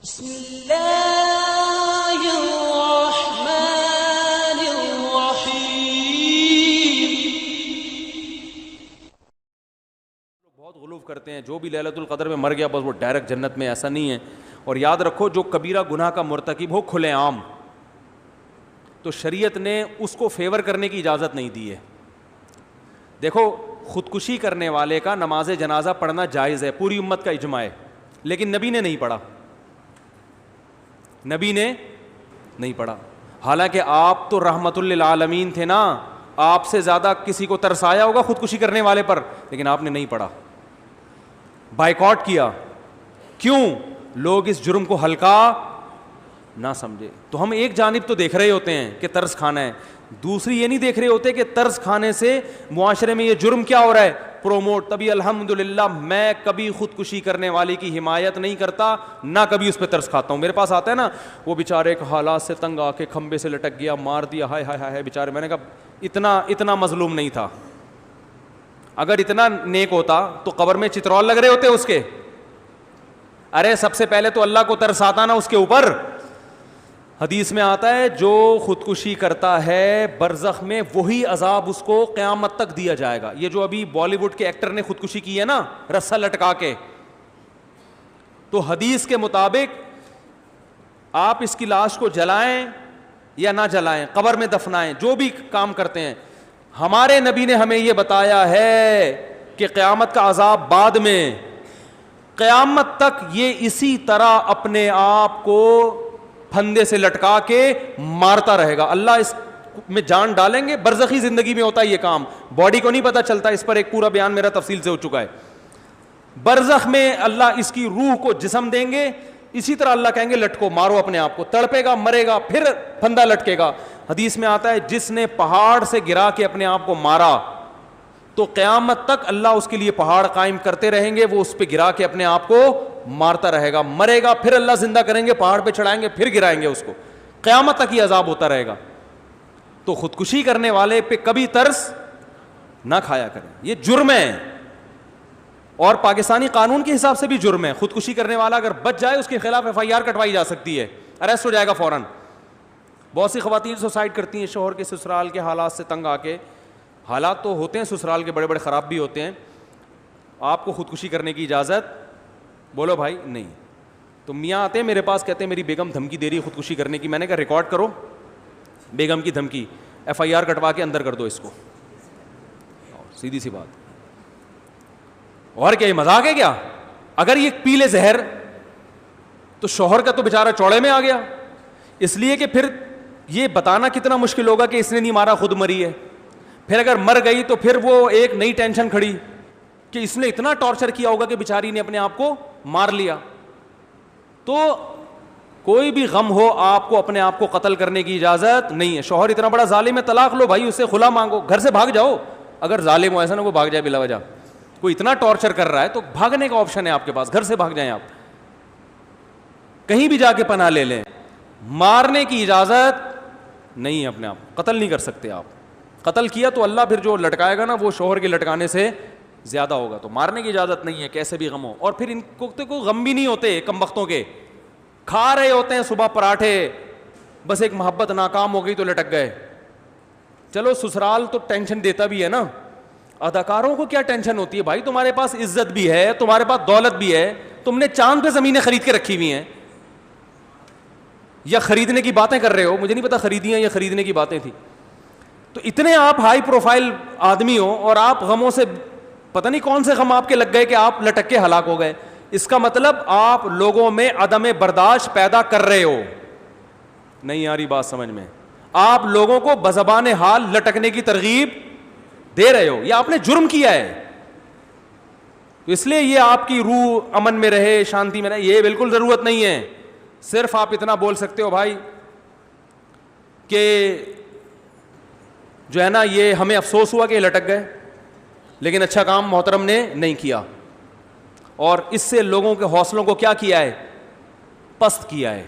بسم اللہ الرحمن الرحیم. بہت غلوف کرتے ہیں جو بھی لیلۃ القدر میں مر گیا بس وہ ڈائریکٹ جنت میں، ایسا نہیں ہے. اور یاد رکھو جو کبیرہ گناہ کا مرتکب ہو کھلے عام، تو شریعت نے اس کو فیور کرنے کی اجازت نہیں دی ہے. دیکھو خودکشی کرنے والے کا نماز جنازہ پڑھنا جائز ہے، پوری امت کا اجماع ہے، لیکن نبی نے نہیں پڑھا، نبی نے نہیں پڑھا. حالانکہ آپ تو رحمت للعالمین تھے نا، آپ سے زیادہ کسی کو ترس آیا ہوگا خودکشی کرنے والے پر، لیکن آپ نے نہیں پڑھا، بائیکاٹ کیا. کیوں؟ لوگ اس جرم کو ہلکا نہ سمجھے. تو ہم ایک جانب تو دیکھ رہے ہوتے ہیں کہ ترس کھانا ہے، دوسری یہ نہیں دیکھ رہے ہوتے کہ ترس کھانے سے معاشرے میں یہ جرم کیا ہو رہا ہے، پروموٹ. تبھی الحمدللہ میں کبھی خودکشی کرنے والے کی حمایت نہیں کرتا، نہ کبھی اس پہ ترس کھاتا ہوں. میرے پاس آتا ہے نا وہ بیچارے ایک حالات سے تنگ آ کے کھمبے سے لٹک گیا، مار دیا، ہائے ہائے ہائے بیچارے. میں نے کہا اتنا مظلوم نہیں تھا. اگر اتنا نیک ہوتا تو قبر میں چترول لگ رہے ہوتے اس کے. ارے سب سے پہلے تو اللہ کو ترس آتا نا اس کے اوپر. حدیث میں آتا ہے جو خودکشی کرتا ہے برزخ میں وہی عذاب اس کو قیامت تک دیا جائے گا. یہ جو ابھی بالی ووڈ کے ایکٹر نے خودکشی کی ہے نا رسا لٹکا کے، تو حدیث کے مطابق آپ اس کی لاش کو جلائیں یا نہ جلائیں، قبر میں دفنائیں، جو بھی کام کرتے ہیں، ہمارے نبی نے ہمیں یہ بتایا ہے کہ قیامت کا عذاب بعد میں، قیامت تک یہ اسی طرح اپنے آپ کو پھندے سے لٹکا کے مارتا رہے گا. اللہ اس میں جان ڈالیں گے. برزخی زندگی میں ہوتا ہے یہ کام، باڈی کو نہیں پتا چلتا. اس پر ایک پورا بیان میرا تفصیل سے ہو چکا ہے. برزخ میں اللہ اس کی روح کو جسم دیں گے، اسی طرح اللہ کہیں گے لٹکو، مارو اپنے آپ کو. تڑپے گا، مرے گا، پھر پھندا لٹکے گا. حدیث میں آتا ہے جس نے پہاڑ سے گرا کے اپنے آپ کو مارا تو قیامت تک اللہ اس کے لیے پہاڑ قائم کرتے رہیں گے، وہ اس پہ گرا کے اپنے آپ کو مارتا رہے گا. مرے گا، پھر اللہ زندہ کریں گے، پہاڑ پہ چڑھائیں گے، پھر گرائیں گے اس کو. قیامت تک یہ عذاب ہوتا رہے گا. تو خودکشی کرنے والے پہ کبھی ترس نہ کھایا کریں، یہ جرم ہے. اور پاکستانی قانون کے حساب سے بھی جرم ہے. خودکشی کرنے والا اگر بچ جائے اس کے خلاف FIR کٹوائی جا سکتی ہے، اریسٹ ہو جائے گا فوراً. بہت سی خواتین سوسائڈ کرتی ہیں شوہر کے سسرال کے حالات سے تنگ آ کے. حالات تو ہوتے ہیں سسرال کے بڑے بڑے خراب بھی ہوتے ہیں. آپ کو خودکشی کرنے کی اجازت بولو بھائی نہیں. تو میاں آتے ہیں میرے پاس، کہتے ہیں میری بیگم دھمکی دے رہی ہے خودکشی کرنے کی. میں نے کہا ریکارڈ کرو بیگم کی دھمکی، FIR کٹوا کے اندر کر دو اس کو. سیدھی سی بات. اور کیا یہ مذاق ہے کیا؟ اگر یہ پی لے زہر تو شوہر کا تو بیچارہ چوڑے میں آ گیا. اس لیے کہ پھر یہ بتانا کتنا مشکل ہوگا کہ اس نے نہیں مارا، خود مری ہے. پھر اگر مر گئی تو پھر وہ ایک نئی ٹینشن کھڑی کہ اس نے اتنا ٹارچر کیا ہوگا کہ بیچاری نے اپنے آپ کو مار لیا. تو کوئی بھی غم ہو آپ کو اپنے آپ کو قتل کرنے کی اجازت نہیں ہے. شوہر اتنا بڑا ظالم ہے، طلاق لو بھائی، اس سے خلا مانگو، گھر سے بھاگ جاؤ. اگر ظالم ہو ایسا نہ کوئی بھاگ جائے بلا وجہ، کوئی اتنا ٹارچر کر رہا ہے تو بھاگنے کا آپشن ہے آپ کے پاس، گھر سے بھاگ جائیں، آپ کہیں بھی جا کے پناہ لے لیں. مارنے کی اجازت نہیں ہے. اپنے آپ قتل نہیں کر سکتے. آپ قتل کیا تو اللہ پھر جو لٹکائے گا نا وہ شوہر کے لٹکانے سے زیادہ ہوگا. تو مارنے کی اجازت نہیں ہے کیسے بھی غم ہو. اور پھر ان کو تو کوئی غم بھی نہیں ہوتے، کم وقتوں کے کھا رہے ہوتے ہیں صبح پراٹھے، بس ایک محبت ناکام ہو گئی تو لٹک گئے. چلو سسرال تو ٹینشن دیتا بھی ہے نا، اداکاروں کو کیا ٹینشن ہوتی ہے بھائی؟ تمہارے پاس عزت بھی ہے، تمہارے پاس دولت بھی ہے، تم نے چاند پہ زمینیں خرید کے رکھی ہوئی ہیں، یا خریدنے کی باتیں کر رہے ہو. مجھے نہیں پتا خریدی ہیں یا خریدنے کی باتیں تھی. تو اتنے آپ ہائی پروفائل آدمی ہو اور آپ غموں سے پتہ نہیں کون سے غم آپ کے لگ گئے کہ آپ لٹک کے ہلاک ہو گئے. اس کا مطلب آپ لوگوں میں عدم برداشت پیدا کر رہے ہو. نہیں آ رہی بات سمجھ میں؟ آپ لوگوں کو بزبان حال لٹکنے کی ترغیب دے رہے ہو، یا آپ نے جرم کیا ہے. تو اس لیے یہ آپ کی روح امن میں رہے، شانتی میں رہے، یہ بالکل ضرورت نہیں ہے. صرف آپ اتنا بول سکتے ہو بھائی کہ جو ہے نا یہ ہمیں افسوس ہوا کہ یہ لٹک گئے، لیکن اچھا کام محترم نے نہیں کیا. اور اس سے لوگوں کے حوصلوں کو کیا کیا ہے؟ پست کیا ہے.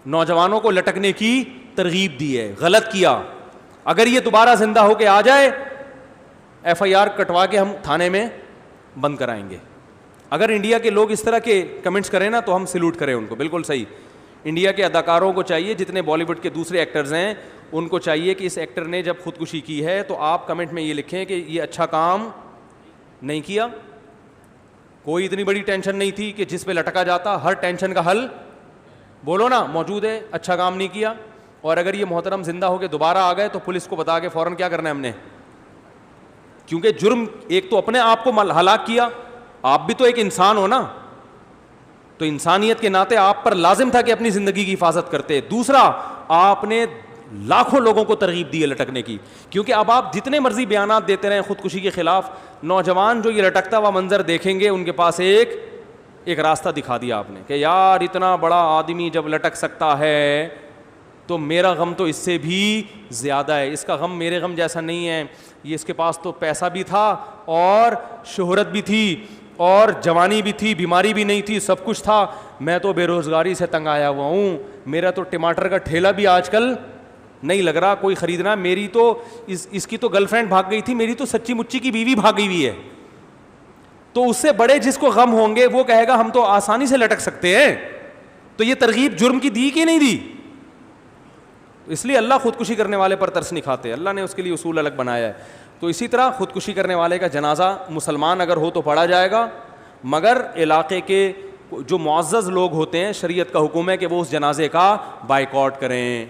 نوجوانوں کو لٹکنے کی ترغیب دی ہے، غلط کیا. اگر یہ دوبارہ زندہ ہو کے آ جائے FIR کٹوا کے ہم تھانے میں بند کرائیں گے. اگر انڈیا کے لوگ اس طرح کے کمنٹس کریں نا تو ہم سلوٹ کریں ان کو, بالکل صحیح. انڈیا کے اداکاروں کو چاہیے, جتنے بالی ووڈ کے دوسرے ایکٹرز ہیں ان کو چاہیے کہ اس ایکٹر نے جب خودکشی کی ہے تو آپ کمنٹ میں یہ لکھیں کہ یہ اچھا کام نہیں کیا, کوئی اتنی بڑی ٹینشن نہیں تھی کہ جس پہ لٹکا جاتا, ہر ٹینشن کا حل بولو نا موجود ہے, اچھا کام نہیں کیا. اور اگر یہ محترم زندہ ہو کے دوبارہ آ گئے تو پولیس کو بتا کے فوراً کیا کرنا ہے ہم نے, کیونکہ جرم ایک تو اپنے آپ کو ہلاک کیا, آپ بھی تو ایک انسان ہو نا, تو انسانیت کے ناطے آپ پر لازم تھا کہ اپنی زندگی کی حفاظت کرتے. دوسرا, آپ نے لاکھوں لوگوں کو ترغیب دی ہے لٹکنے کی, کیونکہ اب آپ جتنے مرضی بیانات دیتے رہیں خودکشی کے خلاف, نوجوان جو یہ لٹکتا ہوا منظر دیکھیں گے ان کے پاس ایک راستہ دکھا دیا آپ نے کہ یار اتنا بڑا آدمی جب لٹک سکتا ہے تو میرا غم تو اس سے بھی زیادہ ہے, اس کا غم میرے غم جیسا نہیں ہے. یہ اس کے پاس تو پیسہ بھی تھا اور شہرت بھی تھی اور جوانی بھی تھی, بیماری بھی نہیں تھی, سب کچھ تھا. میں تو بے روزگاری سے تنگ آیا ہوا ہوں, میرا تو ٹماٹر کا ٹھیلا بھی آج کل نہیں لگ رہا کوئی خریدنا. میری تو اس کی تو گرل فرینڈ بھاگ گئی تھی, میری تو سچی مچی کی بیوی بھاگ گئی ہوئی ہے. تو اس سے بڑے جس کو غم ہوں گے وہ کہے گا ہم تو آسانی سے لٹک سکتے ہیں. تو یہ ترغیب جرم کی دی کہ نہیں دی؟ اس لیے اللہ خودکشی کرنے والے پر ترس نہیں کھاتے, اللہ نے اس کے لیے اصول الگ بنایا ہے. تو اسی طرح خودکشی کرنے والے کا جنازہ مسلمان اگر ہو تو پڑھا جائے گا, مگر علاقے کے جو معزز لوگ ہوتے ہیں شریعت کا حکم ہے کہ وہ اس جنازے کا بائیکاٹ کریں.